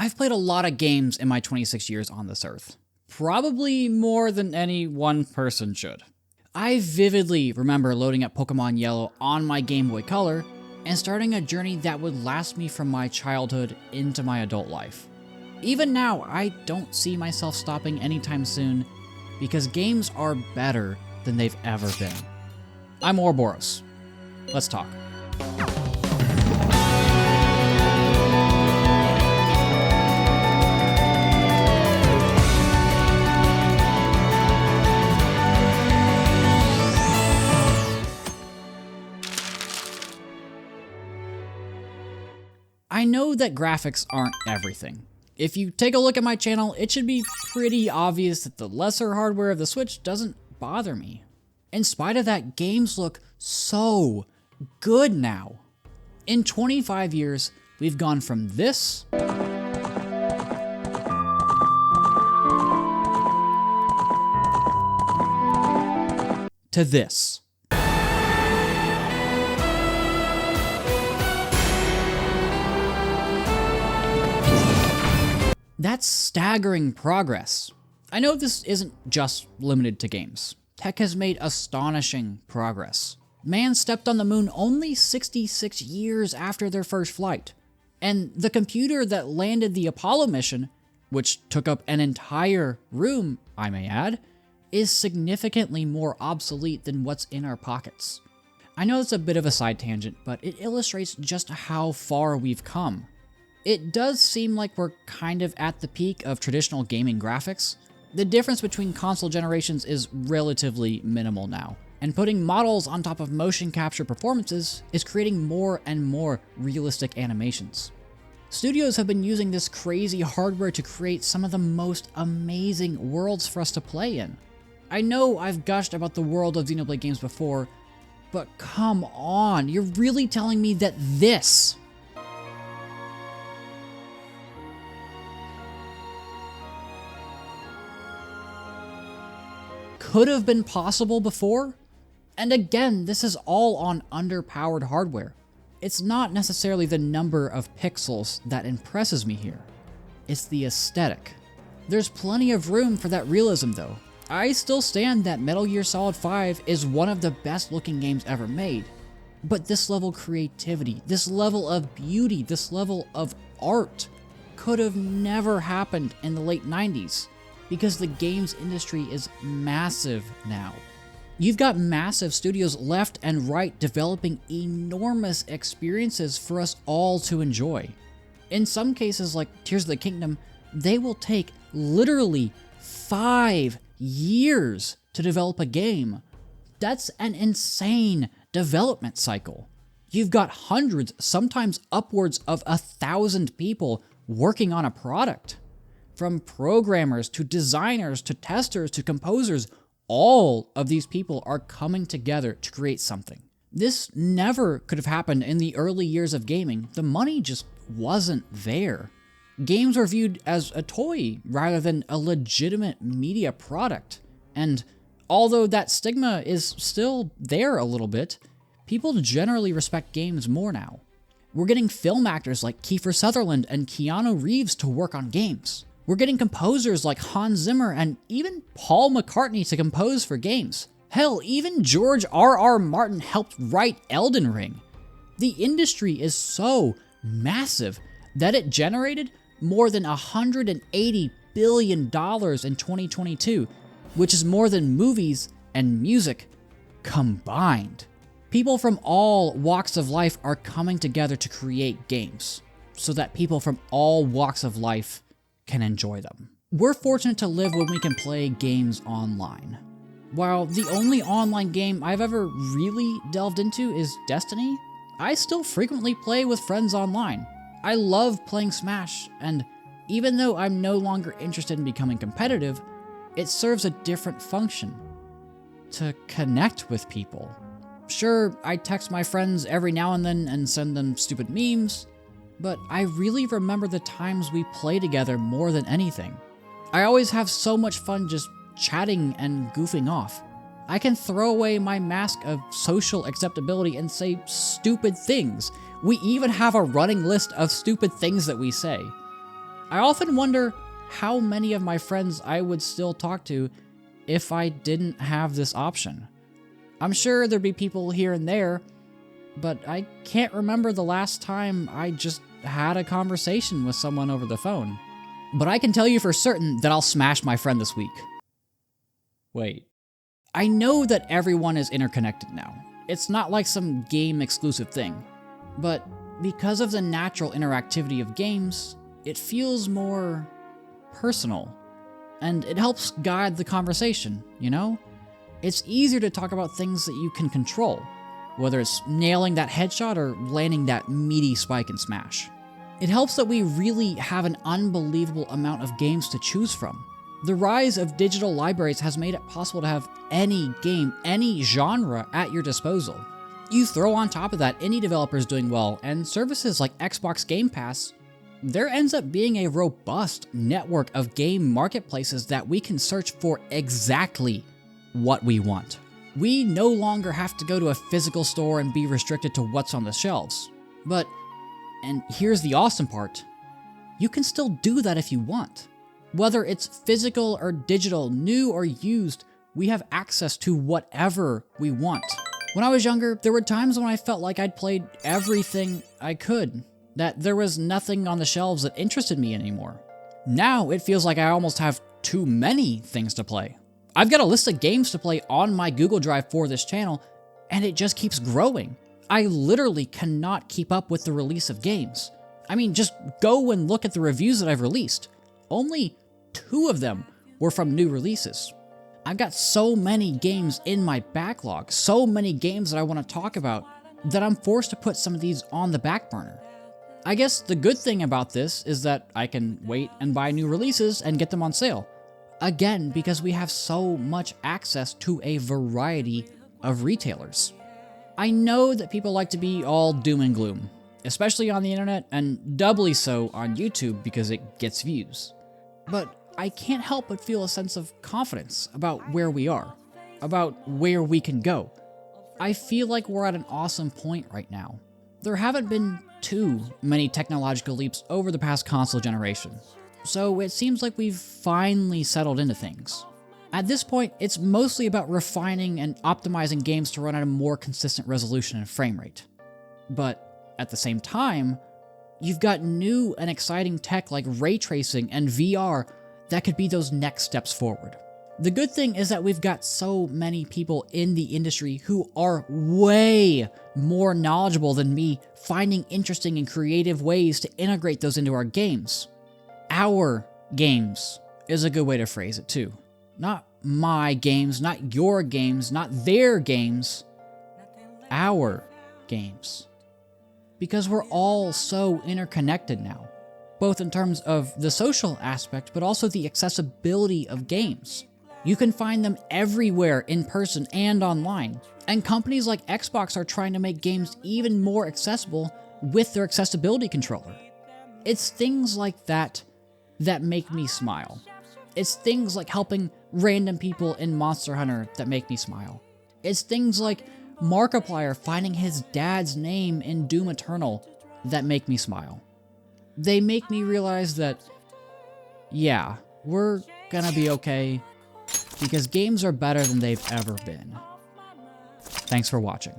I've played a lot of games in my 26 years on this earth. Probably more than any one person should. I vividly remember loading up Pokemon Yellow on my Game Boy Color and starting a journey that would last me from my childhood into my adult life. Even now, I don't see myself stopping anytime soon because games are better than they've ever been. I'm Ouroboros. Let's talk. I know that graphics aren't everything. If you take a look at my channel, it should be pretty obvious that the lesser hardware of the Switch doesn't bother me. In spite of that, games look so good now. In 25 years, we've gone from this to this. That's staggering progress. I know this isn't just limited to games. Tech has made astonishing progress. Man stepped on the moon only 66 years after their first flight. And the computer that landed the Apollo mission, which took up an entire room, I may add, is significantly more obsolete than what's in our pockets. I know it's a bit of a side tangent, but it illustrates just how far we've come. It does seem like we're kind of at the peak of traditional gaming graphics. The difference between console generations is relatively minimal now, and putting models on top of motion capture performances is creating more and more realistic animations. Studios have been using this crazy hardware to create some of the most amazing worlds for us to play in. I know I've gushed about the world of Xenoblade games before, but come on, you're really telling me that this could have been possible before? And again, this is all on underpowered hardware. It's not necessarily the number of pixels that impresses me here. It's the aesthetic. There's plenty of room for that realism though. I still stand that Metal Gear Solid 5 is one of the best looking games ever made. But this level of creativity, this level of beauty, this level of art could have never happened in the late 90s. Because the games industry is massive now. You've got massive studios left and right developing enormous experiences for us all to enjoy. In some cases like Tears of the Kingdom, they will take literally 5 years to develop a game. That's an insane development cycle. You've got hundreds, sometimes upwards of 1,000 people working on a product. From programmers to designers to testers to composers, all of these people are coming together to create something. This never could have happened in the early years of gaming. The money just wasn't there. Games were viewed as a toy rather than a legitimate media product. And although that stigma is still there a little bit, people generally respect games more now. We're getting film actors like Kiefer Sutherland and Keanu Reeves to work on games. We're getting composers like Hans Zimmer and even Paul McCartney to compose for games. Hell, even George R.R. Martin helped write Elden Ring. The industry is so massive that it generated more than $180 billion in 2022, which is more than movies and music combined. People from all walks of life are coming together to create games, so that people from all walks of life can enjoy them. We're fortunate to live when we can play games online. While the only online game I've ever really delved into is Destiny, I still frequently play with friends online. I love playing Smash, and even though I'm no longer interested in becoming competitive, it serves a different function: to connect with people. Sure, I text my friends every now and then and send them stupid memes, but I really remember the times we play together more than anything. I always have so much fun just chatting and goofing off. I can throw away my mask of social acceptability and say stupid things. We even have a running list of stupid things that we say. I often wonder how many of my friends I would still talk to if I didn't have this option. I'm sure there'd be people here and there, but I can't remember the last time I just had a conversation with someone over the phone. But I can tell you for certain that I'll smash my friend this week. Wait. I know that everyone is interconnected now. It's not like some game exclusive thing. But because of the natural interactivity of games, it feels more personal. And it helps guide the conversation, you know? It's easier to talk about things that you can control, whether it's nailing that headshot or landing that meaty spike and smash. It helps that we really have an unbelievable amount of games to choose from. The rise of digital libraries has made it possible to have any game, any genre at your disposal. You throw on top of that indie developers doing well, and services like Xbox Game Pass, there ends up being a robust network of game marketplaces that we can search for exactly what we want. We no longer have to go to a physical store and be restricted to what's on the shelves. But, and here's the awesome part, you can still do that if you want. Whether it's physical or digital, new or used, we have access to whatever we want. When I was younger, there were times when I felt like I'd played everything I could, that there was nothing on the shelves that interested me anymore. Now it feels like I almost have too many things to play. I've got a list of games to play on my Google Drive for this channel, and it just keeps growing. I literally cannot keep up with the release of games. I mean, just go and look at the reviews that I've released. Only 2 of them were from new releases. I've got so many games in my backlog, so many games that I want to talk about, that I'm forced to put some of these on the back burner. I guess the good thing about this is that I can wait and buy new releases and get them on sale. Again, because we have so much access to a variety of retailers. I know that people like to be all doom and gloom, especially on the internet, and doubly so on YouTube because it gets views. But I can't help but feel a sense of confidence about where we are, about where we can go. I feel like we're at an awesome point right now. There haven't been too many technological leaps over the past console generation, so it seems like we've finally settled into things. At this point, it's mostly about refining and optimizing games to run at a more consistent resolution and frame rate. But at the same time, you've got new and exciting tech like ray tracing and VR that could be those next steps forward. The good thing is that we've got so many people in the industry who are way more knowledgeable than me, finding interesting and creative ways to integrate those into our games. Our games is a good way to phrase it too. Not my games, not your games, not their games. Our games. Because we're all so interconnected now, both in terms of the social aspect, but also the accessibility of games. You can find them everywhere in person and online. And companies like Xbox are trying to make games even more accessible with their accessibility controller. It's things like that that make me smile. It's things like helping random people in Monster Hunter that make me smile. It's things like Markiplier finding his dad's name in Doom Eternal that make me smile. They make me realize that, yeah, we're gonna be okay, because games are better than they've ever been. Thanks for watching.